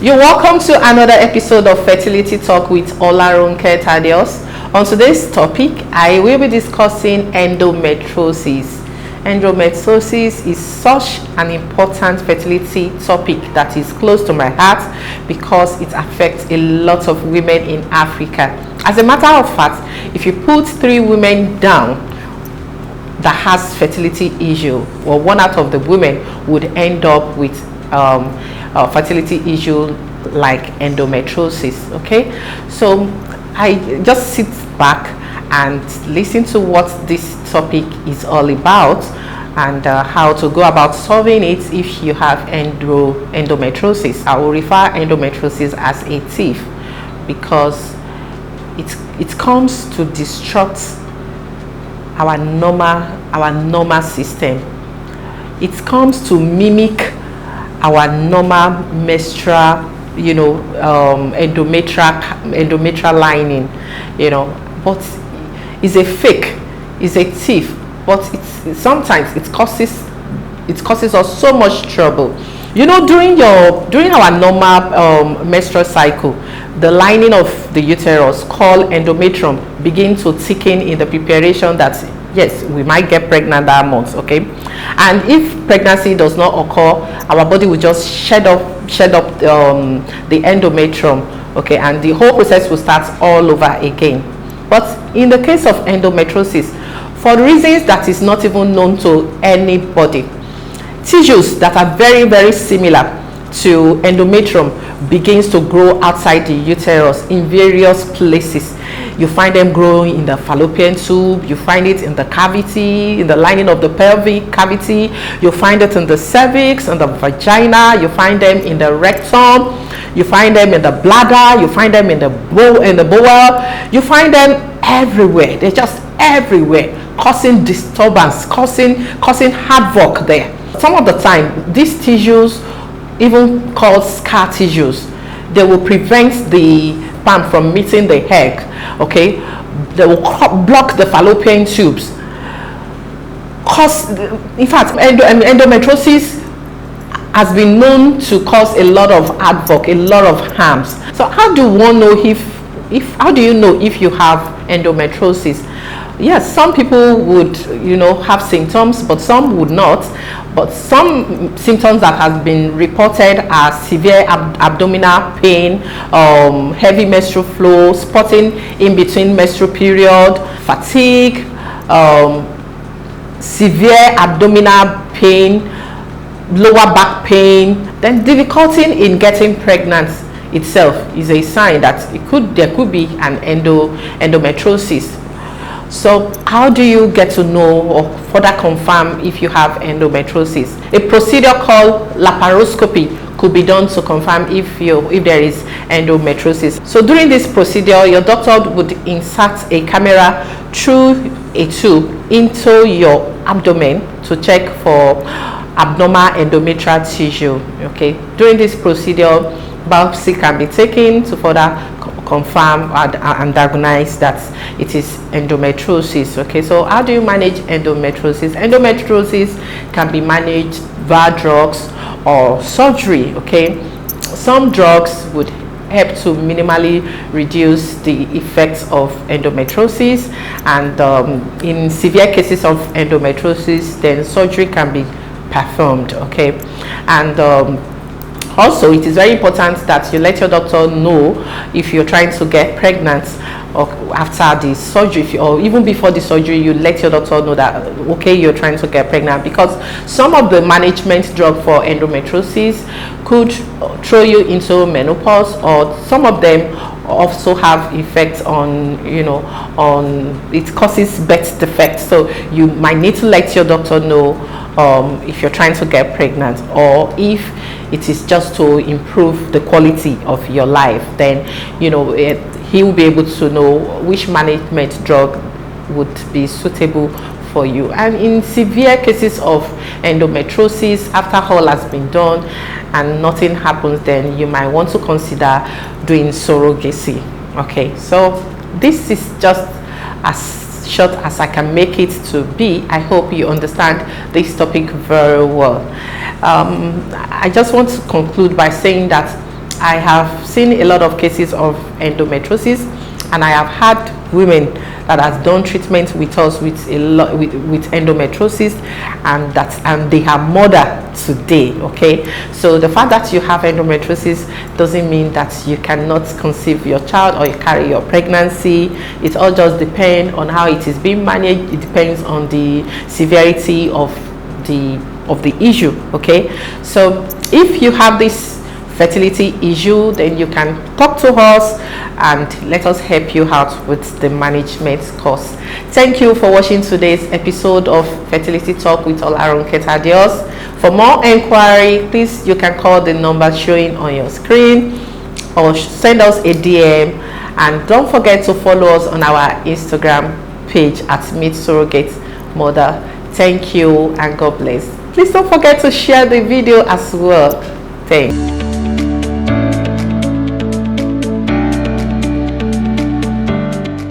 You're welcome to another episode of Fertility Talk with Olarunke Thaddeus. On today's topic, I will be discussing endometriosis. Endometriosis is such an important fertility topic that is close to my heart because it affects a lot of women in Africa. As a matter of fact, if you put 3 women down that has fertility issue, well, 1 out of the women would end up with fertility issue like endometriosis. Okay, so I just sit back and listen to what this topic is all about and how to go about solving it if you have endometriosis. I will refer endometriosis as a thief because it comes to disrupt our normal system. It comes to mimic our normal menstrual, endometrial lining, but it's a fake, it's a thief, but sometimes it causes us so much trouble. During our normal menstrual cycle, the lining of the uterus called endometrium begin to thicken in the preparation that yes, we might get pregnant that month. Okay, and if pregnancy does not occur, our body will just shed up the endometrium. Okay, and the whole process will start all over again. But in the case of endometriosis, for reasons that is not even known to anybody, tissues that are very, very similar to endometrium begins to grow outside the uterus in various places. You find them growing in the fallopian tube, you find it in the cavity, in the lining of the pelvic cavity, you find it in the cervix, in the vagina, you find them in the rectum, you find them in the bladder, you find them in the bowel, you find them everywhere. They're just everywhere, causing disturbance, causing havoc there. Some of the time, these tissues, even called scar tissues, they will prevent the sperm from meeting the egg. Okay, they will block the fallopian tubes. In fact, endometriosis has been known to cause a lot of havoc, a lot of harms. So how do one know how do you know if you have endometriosis? Yes, some people would have symptoms, but some would not. But some symptoms that have been reported are severe abdominal pain, heavy menstrual flow, spotting in between menstrual period, fatigue, severe abdominal pain, lower back pain. Then difficulty in getting pregnant itself is a sign that there could be an endometriosis. So how do you get to know or further confirm if you have endometriosis? A procedure called laparoscopy could be done to confirm if there is endometriosis. So during this procedure, your doctor would insert a camera through a tube into your abdomen to check for abnormal endometrial tissue. Okay, during this procedure, biopsy can be taken to further confirm and diagnose that it is endometriosis. Okay, so how do you manage endometriosis? Endometriosis can be managed via drugs or surgery. Okay, some drugs would help to minimally reduce the effects of endometriosis, and in severe cases of endometriosis, then surgery can be performed. Okay, and also, it is very important that you let your doctor know if you're trying to get pregnant or after the surgery, or even before the surgery, you let your doctor know that okay, you're trying to get pregnant, because some of the management drug for endometriosis could throw you into menopause, or some of them also have effects on it causes birth defects. So you might need to let your doctor know if you're trying to get pregnant, or if it is just to improve the quality of your life. Then he will be able to know which management drug would be suitable for you. And in severe cases of endometriosis, after all has been done and nothing happens, then you might want to consider doing surrogacy. Okay, so this is just as short as I can make it to be. I hope you understand this topic very well. I just want to conclude by saying that I have seen a lot of cases of endometriosis, and I have had women that has done treatment with us with with endometriosis, and they are mother today. Okay, so the fact that you have endometriosis doesn't mean that you cannot conceive your child or you carry your pregnancy. It all just depends on how it is being managed. It depends on the severity of the issue. Okay, so if you have this fertility issue, then you can talk to us and let us help you out with the management course. Thank you for watching today's episode of Fertility Talk with Olaronke Thaddeus. For more inquiry, please, you can call the number showing on your screen or send us a DM, and don't forget to follow us on our Instagram page at Meet Surrogate Mother. Thank you and God bless. Please don't forget to share the video as well. Thanks.